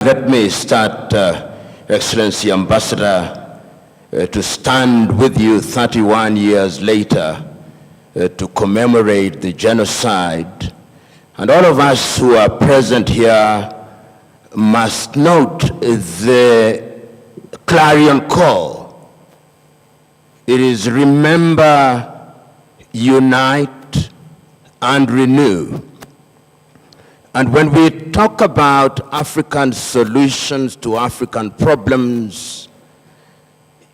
Let me start, Excellency Ambassador, to stand with you 31 years later to commemorate the genocide. And all of us who are present here must note the clarion call. It is remember, unite, and renew. And when we talk about African solutions to African problems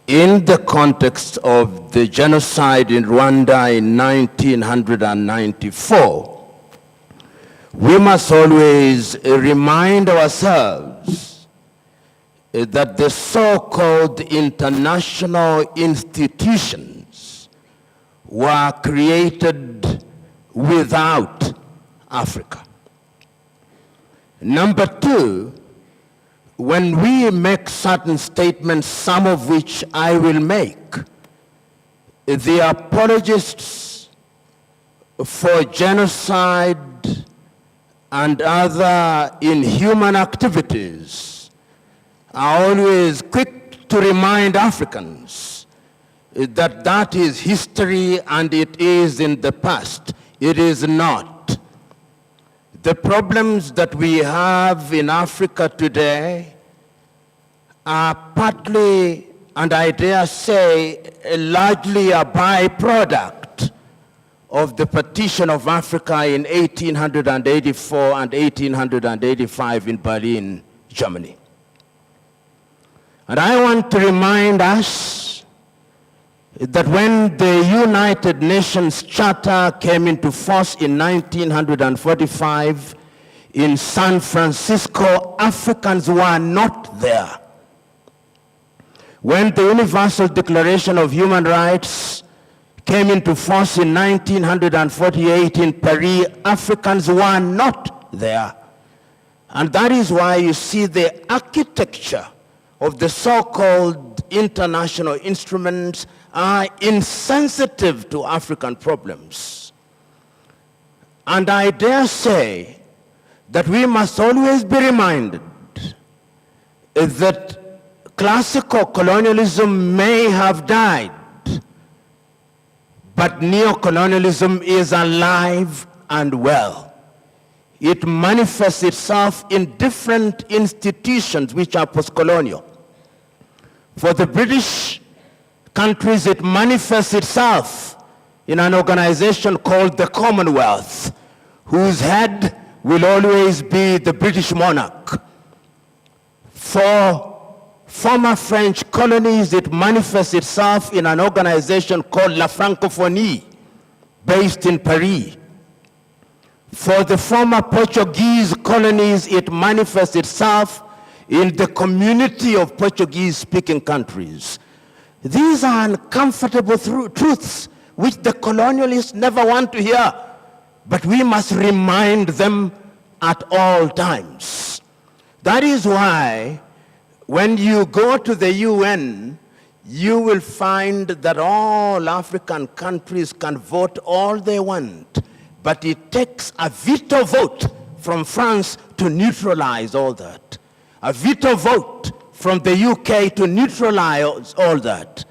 in the context of the genocide in Rwanda in 1994, we must always remind ourselves that the so-called international institutions were created without Africa. Number two, when we make certain statements, some of which I will make, the apologists for genocide and other inhuman activities are always quick to remind Africans that that is history and it is in the past. It is not. The problems that we have in Africa today are partly, and I dare say, largely a byproduct of the partition of Africa in 1884 and 1885 in Berlin, Germany. And I want to remind us that when the United Nations Charter came into force in 1945 in San Francisco, Africans were not there. When the Universal Declaration of Human Rights came into force in 1948 in Paris, Africans were not there. And that is why you see the architecture of the so-called international instruments are insensitive to African problems. And I dare say that we must always be reminded that classical colonialism may have died, but neocolonialism is alive and well. It manifests itself in different institutions which are post-colonial. For the British countries, it manifests itself in an organization called the Commonwealth, whose head will always be the British monarch. For former French colonies, it manifests itself in an organization called La Francophonie, based in Paris. For the former Portuguese colonies, it manifests itself in the community of Portuguese-speaking countries. These are uncomfortable truths which the colonialists never want to hear, but we must remind them at all times. That is why when you go to the UN, you will find that all African countries can vote all they want, but it takes a veto vote from France to neutralize all that. A veto vote from the UK to neutralize all that.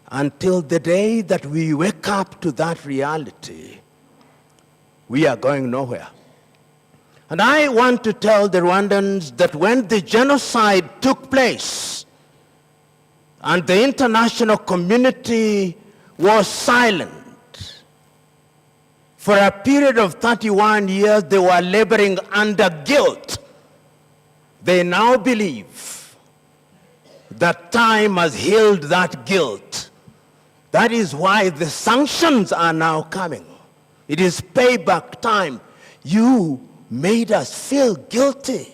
Until the day that we wake up to that reality, we are going nowhere. And I want to tell the Rwandans that when the genocide took place and the international community was silent, for a period of 31 years they were laboring under guilt. They now believe that time has healed that guilt. That is why the sanctions are now coming. It is payback time. You made us feel guilty.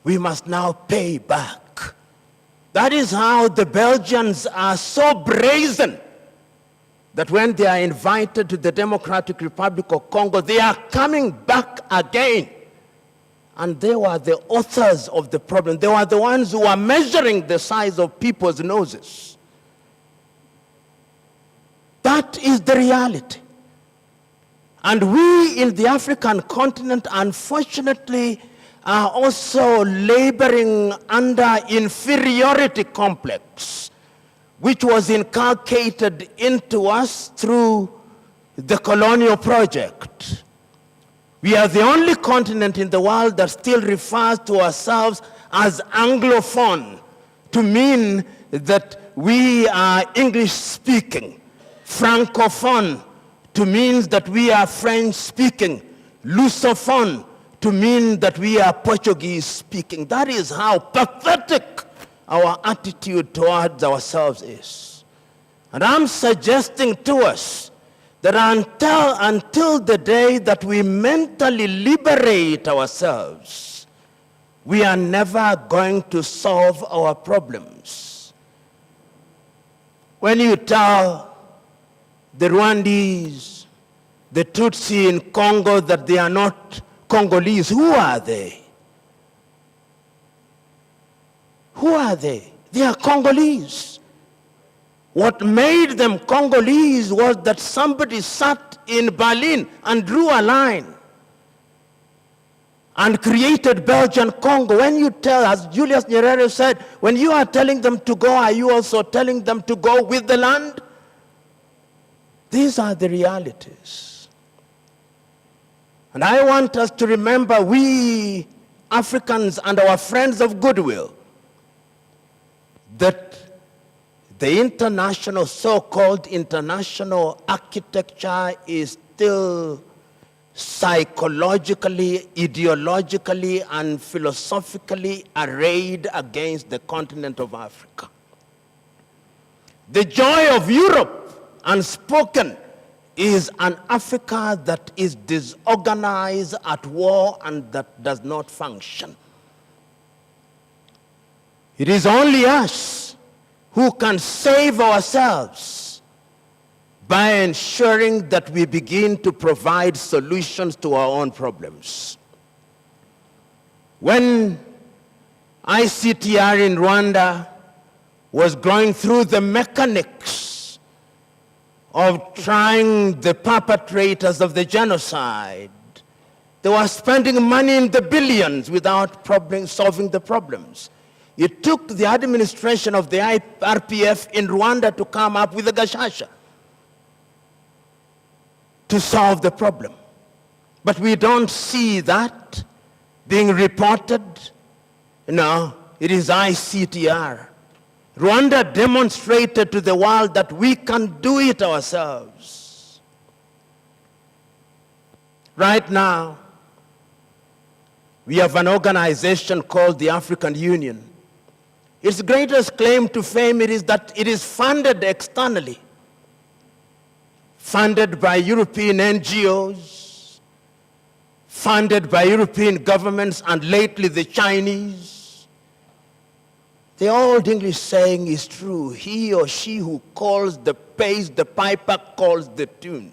We must now pay back. That is how the Belgians are so brazen that when they are invited to the Democratic Republic of Congo, they are coming back again. And they were the authors of the problem. They were the ones who were measuring the size of people's noses. That is the reality. And we in the African continent, unfortunately, are also laboring under inferiority complex, which was inculcated into us through the colonial project. We are the only continent in the world that still refers to ourselves as Anglophone, to mean that we are English speaking. Francophone, to mean that we are French speaking. Lusophone, to mean that we are Portuguese speaking. That is how pathetic our attitude towards ourselves is. And I'm suggesting to us that until the day that we mentally liberate ourselves, we are never going to solve our problems. When you tell the Rwandese, the Tutsi in Congo that they are not Congolese, who are they? Who are they? They are Congolese. What made them Congolese was that somebody sat in Berlin and drew a line and created Belgian Congo. When you tell, as Julius Nyerere said, when you are telling them to go, are you also telling them to go with the land? These are the realities. And I want us to remember, we Africans and our friends of goodwill, that the international, so-called international architecture is still psychologically, ideologically, and philosophically arrayed against the continent of Africa. The joy of Europe, unspoken, is an Africa that is disorganized, at war, and that does not function. It is only us who can save ourselves by ensuring that we begin to provide solutions to our own problems. When ICTR in Rwanda was going through the mechanics of trying the perpetrators of the genocide, they were spending money in the billions without solving the problems. It took the administration of the RPF in Rwanda to come up with a gashasha to solve the problem. But we don't see that being reported. No, it is ICTR. Rwanda demonstrated to the world that we can do it ourselves. Right now, we have an organization called the African Union. Its greatest claim to fame is that it is funded externally, funded by European NGOs, funded by European governments, and lately the Chinese. The old English saying is true: he or she who pays the piper calls the tune.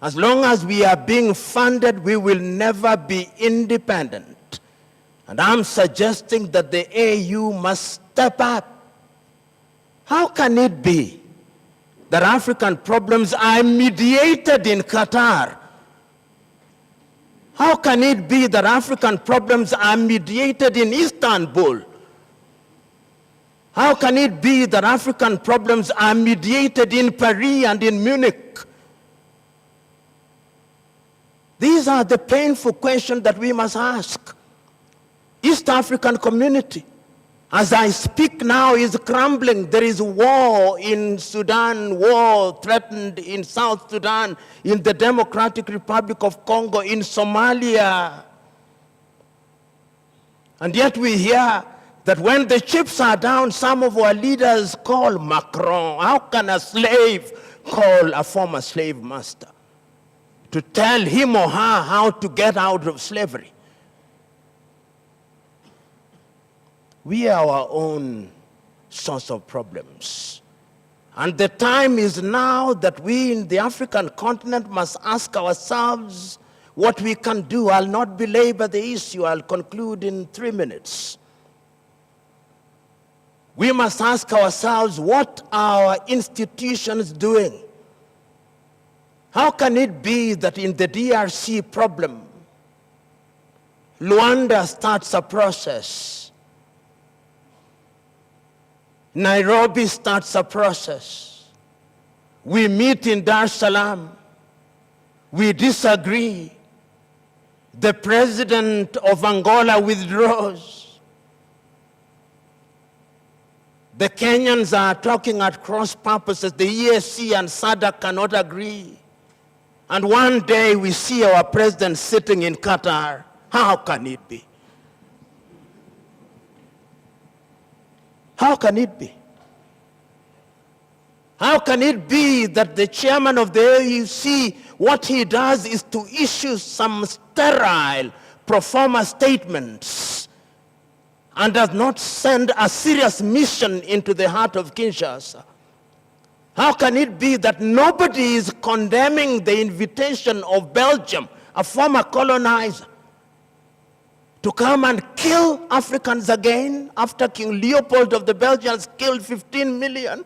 As long as we are being funded, we will never be independent. And I'm suggesting that the AU must step up. How can it be that African problems are mediated in Qatar? How can it be that African problems are mediated in Istanbul? How can it be that African problems are mediated in Paris and in Munich? These are the painful questions that we must ask. East African community, as I speak now, is crumbling. There is war in Sudan, war threatened in South Sudan, in the Democratic Republic of Congo, in Somalia. And yet we hear that when the chips are down, some of our leaders call Macron. How can a slave call a former slave master to tell him or her how to get out of slavery? We are our own source of problems. And the time is now that we in the African continent must ask ourselves what we can do. I'll not belabor the issue. I'll conclude in 3 minutes. We must ask ourselves, what are our institutions doing? How can it be that in the DRC problem, Luanda starts a process. Nairobi starts a process. We meet in Dar es Salaam. We disagree. The president of Angola withdraws. The Kenyans are talking at cross purposes. The EAC and SADC cannot agree. And one day we see our president sitting in Qatar. How can it be? How can it be? How can it be that the chairman of the AUC, what he does is to issue some sterile pro forma statements and does not send a serious mission into the heart of Kinshasa? How can it be that nobody is condemning the invitation of Belgium, a former colonizer, to come and kill Africans again after King Leopold of the Belgians killed 15 million?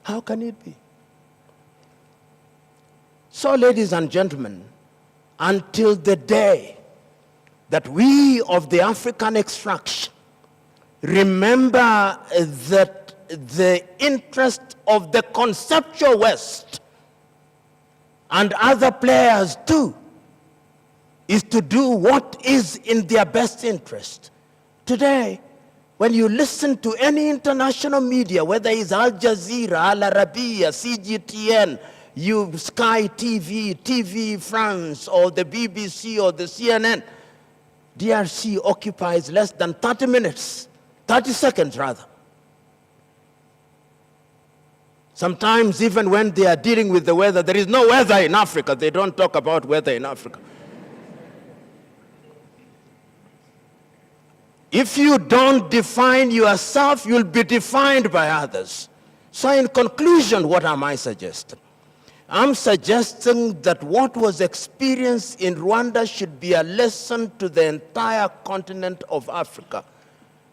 How can it be? So, ladies and gentlemen, until the day that we of the African extraction remember that the interest of the conceptual West and other players too is to do what is in their best interest. Today, when you listen to any international media, whether it's Al Jazeera, Al Arabiya, CGTN, Sky TV, TV France, or the BBC, or the CNN, DRC occupies less than 30 minutes, 30 seconds rather. Sometimes even when they are dealing with the weather, there is no weather in Africa. They don't talk about weather in Africa. If you don't define yourself, you'll be defined by others. So in conclusion, what am I suggesting? I'm suggesting that what was experienced in Rwanda should be a lesson to the entire continent of Africa.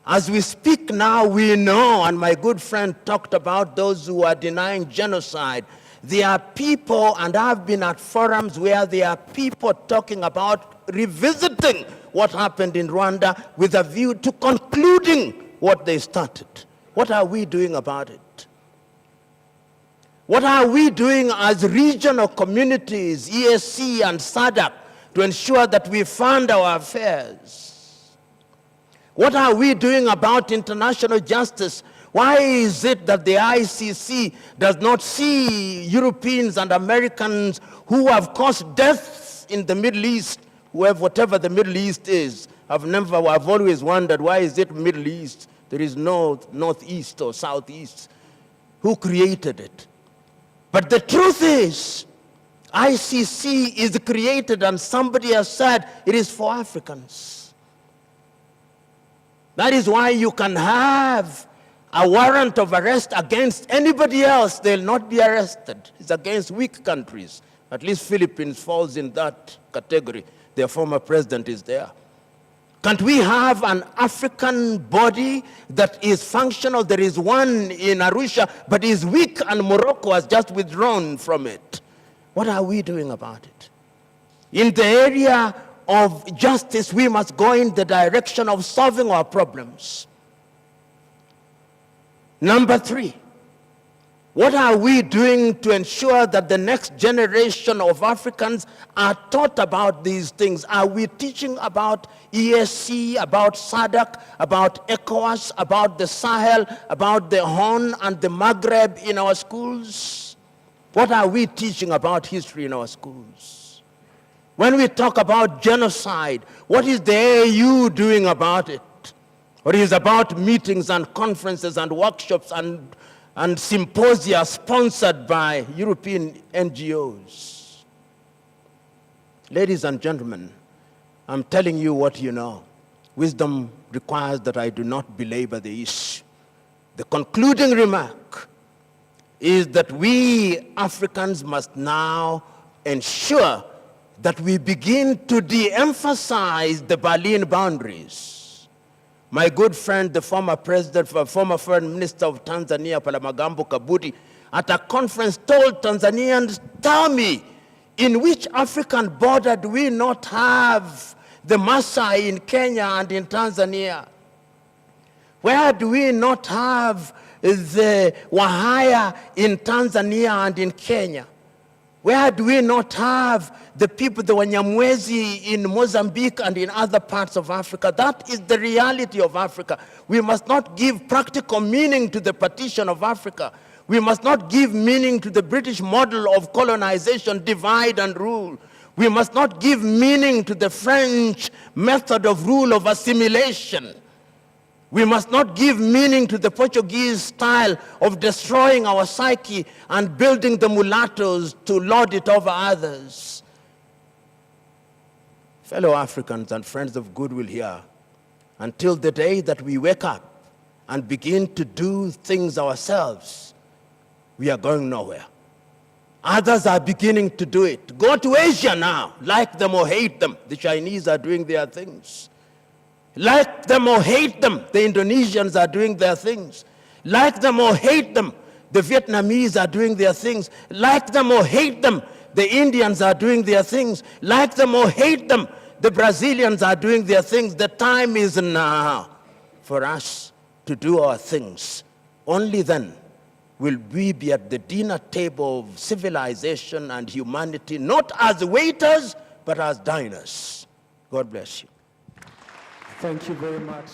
As we speak now, we know, and my good friend talked about those who are denying genocide. There are people, and I've been at forums where there are people talking about revisiting what happened in Rwanda with a view to concluding what they started. What are we doing about it? What are we doing as regional communities, EAC and SADC, to ensure that we fund our affairs? What are we doing about international justice? Why is it that the ICC does not see Europeans and Americans who have caused deaths in the Middle East, whatever the Middle East is? I've always wondered, why is it Middle East? There is no Northeast or Southeast. Who created it? But the truth is, ICC is created, and somebody has said it is for Africans. That is why you can have a warrant of arrest against anybody else. They'll not be arrested. It's against weak countries. At least Philippines falls in that category. Their former president is there. Can't we have an African body that is functional? There is one in Arusha, but is weak, and Morocco has just withdrawn from it. What are we doing about it? In the area of justice, we must go in the direction of solving our problems. Number 3, what are we doing to ensure that the next generation of Africans are taught about these things? Are we teaching about EAC, about SADC, about ECOWAS, about the Sahel, about the Horn and the Maghreb in our schools? What are we teaching about history in our schools? When we talk about genocide, what is the AU doing about it? Or is about meetings and conferences and workshops and symposia sponsored by European NGOs? Ladies and gentlemen, I'm telling you what you know. Wisdom requires that I do not belabor the issue. The concluding remark is that we Africans must now ensure that we begin to de-emphasize the Berlin boundaries. My good friend, the former foreign minister of Tanzania, Palamagamba Kabudi, at a conference told Tanzanians, tell me, in which African border do we not have the Maasai in Kenya and in Tanzania? Where do we not have the Wahaya in Tanzania and in Kenya? Where do we not have the people, the Wanyamwezi in Mozambique and in other parts of Africa? That is the reality of Africa. We must not give practical meaning to the partition of Africa. We must not give meaning to the British model of colonization, divide and rule. We must not give meaning to the French method of rule of assimilation. We must not give meaning to the Portuguese style of destroying our psyche and building the mulattoes to lord it over others. Fellow Africans and friends of goodwill here, until the day that we wake up and begin to do things ourselves, we are going nowhere. Others are beginning to do it. Go to Asia now, like them or hate them. The Chinese are doing their things. Like them or hate them, the Indonesians are doing their things. Like them or hate them, the Vietnamese are doing their things. Like them or hate them, the Indians are doing their things. Like them or hate them, the Brazilians are doing their things. The time is now for us to do our things. Only then will we be at the dinner table of civilization and humanity, not as waiters, but as diners. God bless you. Thank you very much.